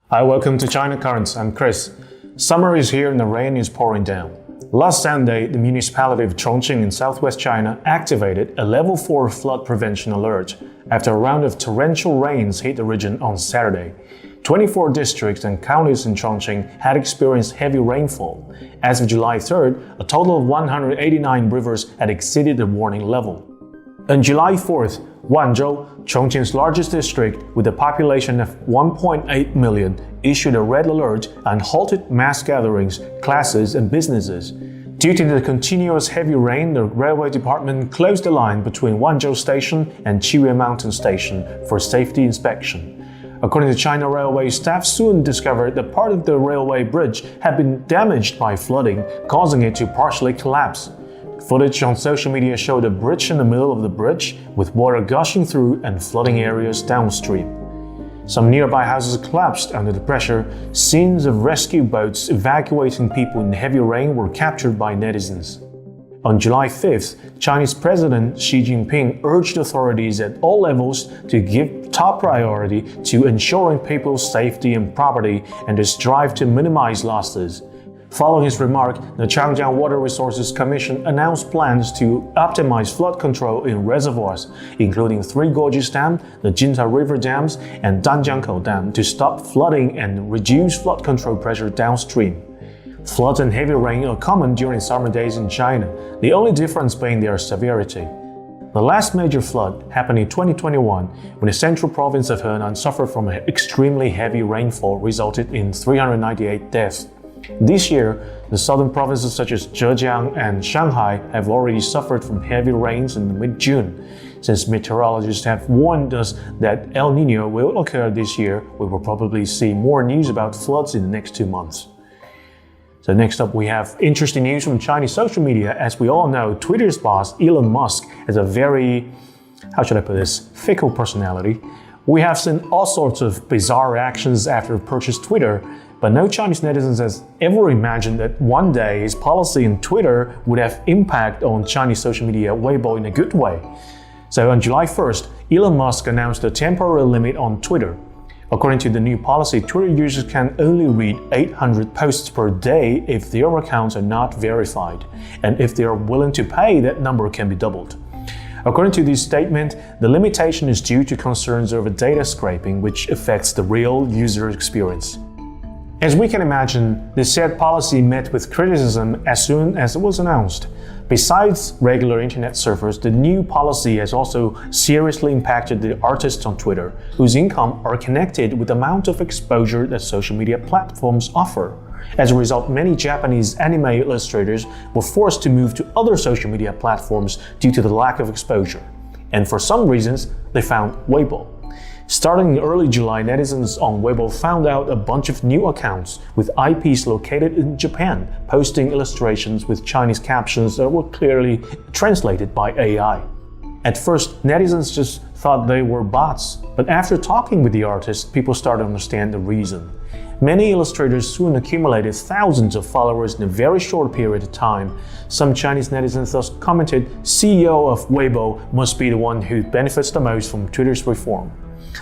Hi, welcome to China Currents. I'm Chris. Summer is here and the rain is pouring down. Last Sunday, the municipality of Chongqing in southwest China activated a level 4 flood prevention alert after a round of torrential rains hit the region on Saturday. 24 districts and counties in Chongqing had experienced heavy rainfall. As of July 3rd, a total of 189 rivers had exceeded the warning level. On July 4th, Wanzhou, Chongqing's largest district with a population of 1.8 million, issued a red alert and halted mass gatherings, classes, and businesses. Due to the continuous heavy rain, the railway department closed the line between Wanzhou Station and Qiyue Mountain Station for safety inspection. According to China Railway, staff soon discovered that part of the railway bridge had been damaged by flooding, causing it to partially collapse. Footage on social media showed a bridge in the middle of the bridge, with water gushing through and flooding areas downstream. Some nearby houses collapsed under the pressure. Scenes of rescue boats evacuating people in heavy rain were captured by netizens. On July 5th, Chinese President Xi Jinping urged authorities at all levels to give top priority to ensuring people's safety and property and to strive to minimize losses. Following his remark, the Changjiang Water Resources Commission announced plans to optimize flood control in reservoirs, including Three Gorges Dam, the Jinta River dams, and Danjiangkou Dam, to stop flooding and reduce flood control pressure downstream. Floods and heavy rain are common during summer days in China, the only difference being their severity. The last major flood happened in 2021 when the central province of Henan suffered from extremely heavy rainfall, resulted in 398 deaths. This year, the southern provinces such as Zhejiang and Shanghai have already suffered from heavy rains in mid-June. Since meteorologists have warned us that El Niño will occur this year, we will probably see more news about floods in the next 2 months. So next up, we have interesting news from Chinese social media. As we all know, Twitter's boss, Elon Musk, has a very, fickle personality. We have seen all sorts of bizarre reactions after purchasing Twitter, but no Chinese netizens has ever imagined that one day his policy in Twitter would have impact on Chinese social media Weibo in a good way. So on July 1st, Elon Musk announced a temporary limit on Twitter. According to the new policy, Twitter users can only read 800 posts per day if their accounts are not verified, and if they are willing to pay, that number can be doubled. According to this statement, the limitation is due to concerns over data scraping, which affects the real user experience. As we can imagine, the said policy met with criticism as soon as it was announced. Besides regular internet surfers, the new policy has also seriously impacted the artists on Twitter, whose income are connected with the amount of exposure that social media platforms offer. As a result, many Japanese anime illustrators were forced to move to other social media platforms due to the lack of exposure. And for some reasons, they found Weibo. Starting in early July, netizens on Weibo found out a bunch of new accounts with IPs located in Japan, posting illustrations with Chinese captions that were clearly translated by AI. At first, netizens just thought they were bots, but after talking with the artists, people started to understand the reason. Many illustrators soon accumulated thousands of followers in a very short period of time. Some Chinese netizens thus commented, "CEO of Weibo must be the one who benefits the most from Twitter's reform."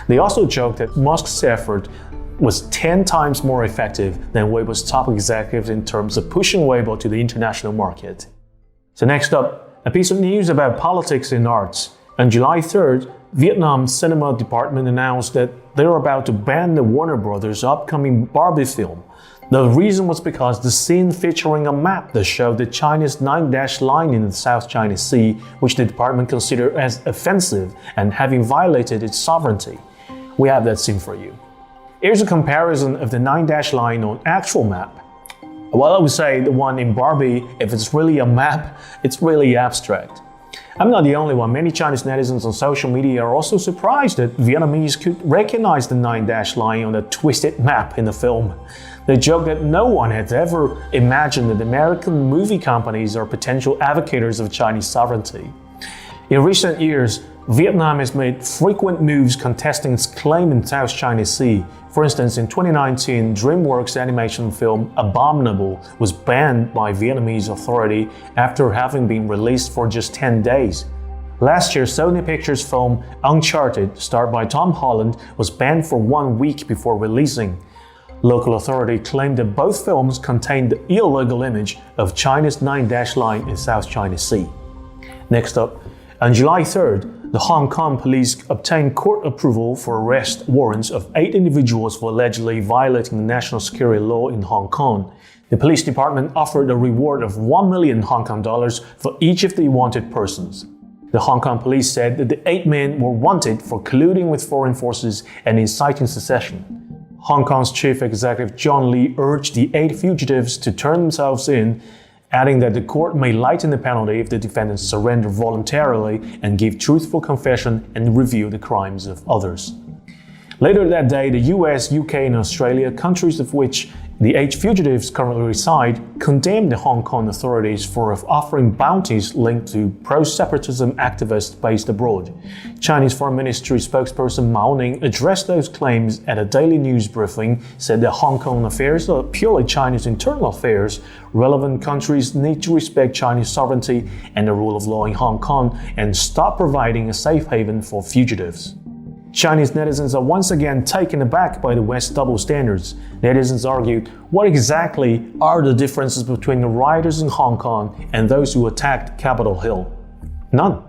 They also joked that Musk's effort was 10 times more effective than Weibo's top executives in terms of pushing Weibo to the international market. So next up, a piece of news about politics in arts. On July 3rd, Vietnam's cinema department announced that they were about to ban the Warner Brothers' upcoming Barbie film. The reason was because the scene featuring a map that showed the China's 9-dash line in the South China Sea, which the department considered as offensive and having violated its sovereignty. We have that scene for you. Here's a comparison of the 9-dash line on actual map. Well, I would say the one in Barbie, if it's really a map, it's really abstract. I'm not the only one. Many Chinese netizens on social media are also surprised that Vietnamese could recognize the 9-dash line on the twisted map in the film. They joke that no one had ever imagined that American movie companies are potential advocates of Chinese sovereignty. In recent years, Vietnam has made frequent moves contesting its claim in South China Sea. For instance, in 2019, DreamWorks' animation film Abominable was banned by Vietnamese authority after having been released for just 10 days. Last year, Sony Pictures' film Uncharted, starred by Tom Holland, was banned for 1 week before releasing. Local authority claimed that both films contained the illegal image of China's 9-dash line in South China Sea. Next up, on July 3rd, the Hong Kong police obtained court approval for arrest warrants of 8 individuals for allegedly violating the national security law in Hong Kong. The police department offered a reward of 1 million Hong Kong dollars for each of the wanted persons. The Hong Kong police said that the 8 men were wanted for colluding with foreign forces and inciting secession. Hong Kong's chief executive John Lee urged the 8 fugitives to turn themselves in, adding that the court may lighten the penalty if the defendants surrender voluntarily and give truthful confession and review the crimes of others. Later that day, the US, UK, and Australia, countries of which the 8 fugitives currently reside, condemned the Hong Kong authorities for offering bounties linked to pro-separatism activists based abroad. Chinese Foreign Ministry spokesperson Mao Ning addressed those claims at a daily news briefing, said that Hong Kong affairs are purely China's internal affairs. Relevant countries need to respect Chinese sovereignty and the rule of law in Hong Kong and stop providing a safe haven for fugitives. Chinese netizens are once again taken aback by the West's double standards. Netizens argued, what exactly are the differences between the rioters in Hong Kong and those who attacked Capitol Hill? None.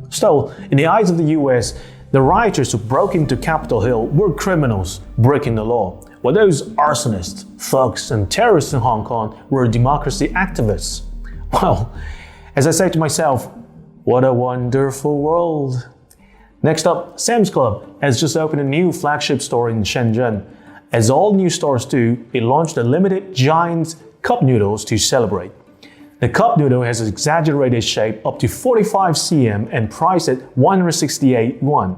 Still, in the eyes of the US, the rioters who broke into Capitol Hill were criminals breaking the law, while those arsonists, thugs, and terrorists in Hong Kong were democracy activists. Well, as I say to myself, what a wonderful world. Next up, Sam's Club has just opened a new flagship store in Shenzhen. As all new stores do, it launched a limited giant cup noodles to celebrate. The cup noodle has an exaggerated shape up to 45 cm and priced at 168 yuan.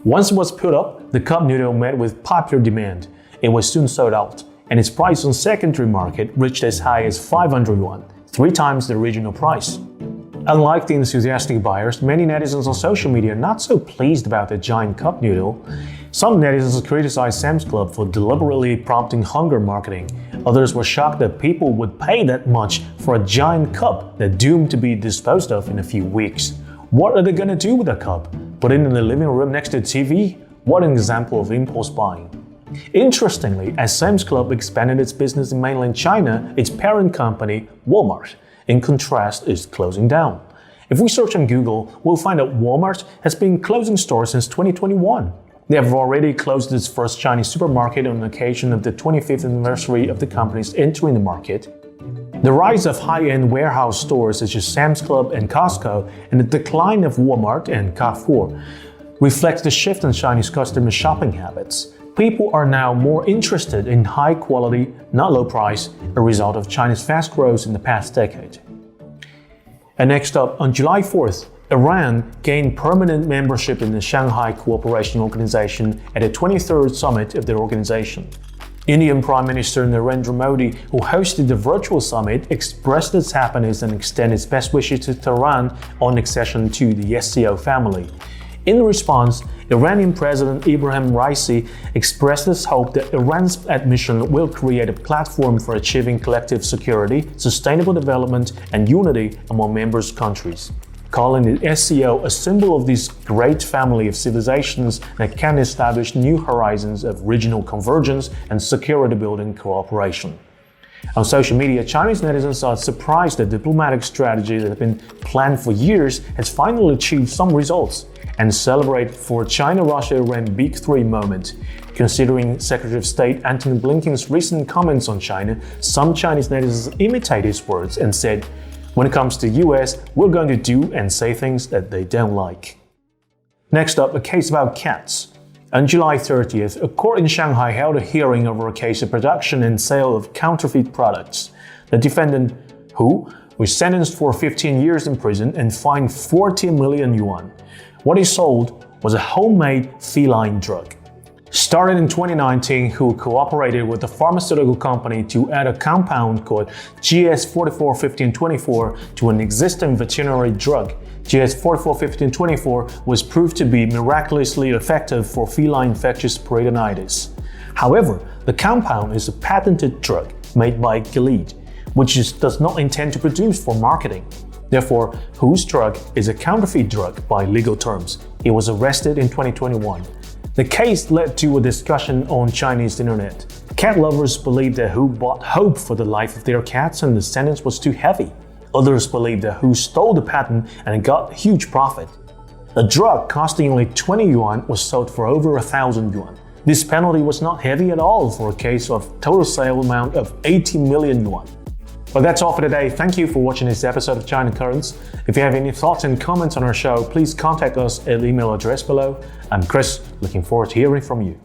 Once it was put up, the cup noodle met with popular demand. It was soon sold out, and its price on secondary market reached as high as 500 yuan, 3 times the original price. Unlike the enthusiastic buyers, many netizens on social media are not so pleased about the giant cup noodle. Some netizens criticized Sam's Club for deliberately prompting hunger marketing. Others were shocked that people would pay that much for a giant cup that's doomed to be disposed of in a few weeks. What are they going to do with the cup? Put it in the living room next to the TV? What an example of impulse buying. Interestingly, as Sam's Club expanded its business in mainland China, its parent company, Walmart, in contrast, is closing down. If we search on Google, we'll find that Walmart has been closing stores since 2021. They have already closed its first Chinese supermarket on the occasion of the 25th anniversary of the company's entering the market. The rise of high-end warehouse stores such as Sam's Club and Costco and the decline of Walmart and Carrefour reflects the shift in Chinese customer shopping habits. People are now more interested in high quality, not low price, a result of China's fast growth in the past decade. And next up, on July 4th, Iran gained permanent membership in the Shanghai Cooperation Organization at the 23rd summit of the organization. Indian Prime Minister Narendra Modi, who hosted the virtual summit, expressed its happiness and extended its best wishes to Tehran on accession to the SCO family. In response, Iranian President Ibrahim Raisi expressed his hope that Iran's admission will create a platform for achieving collective security, sustainable development, and unity among member countries, calling the SCO a symbol of this great family of civilizations that can establish new horizons of regional convergence and security-building cooperation. On social media, Chinese netizens are surprised that diplomatic strategy that had been planned for years has finally achieved some results, and celebrate for China-Russia-Iran Big Three moment. Considering Secretary of State Antony Blinken's recent comments on China, some Chinese netizens imitate his words and said, when it comes to US, we're going to do and say things that they don't like. Next up, a case about cats. On July 30th, a court in Shanghai held a hearing over a case of production and sale of counterfeit products. The defendant, who was sentenced for 15 years in prison and fined 40 million yuan. What he sold was a homemade feline drug. Started in 2019, who cooperated with the pharmaceutical company to add a compound called GS441524 to an existing veterinary drug. GS441524 was proved to be miraculously effective for feline infectious peritonitis. However, the compound is a patented drug made by Gilead, which does not intend to produce for marketing. Therefore, Hu's drug is a counterfeit drug by legal terms. He was arrested in 2021. The case led to a discussion on Chinese internet. Cat lovers believed that Hu bought hope for the life of their cats and the sentence was too heavy. Others believed that Hu stole the patent and got a huge profit. A drug costing only 20 yuan was sold for over 1,000 yuan. This penalty was not heavy at all for a case of total sale amount of 80 million yuan. But that's all for today. Thank you for watching this episode of China Currents. If you have any thoughts and comments on our show, please contact us at the email address below. I'm Chris, looking forward to hearing from you.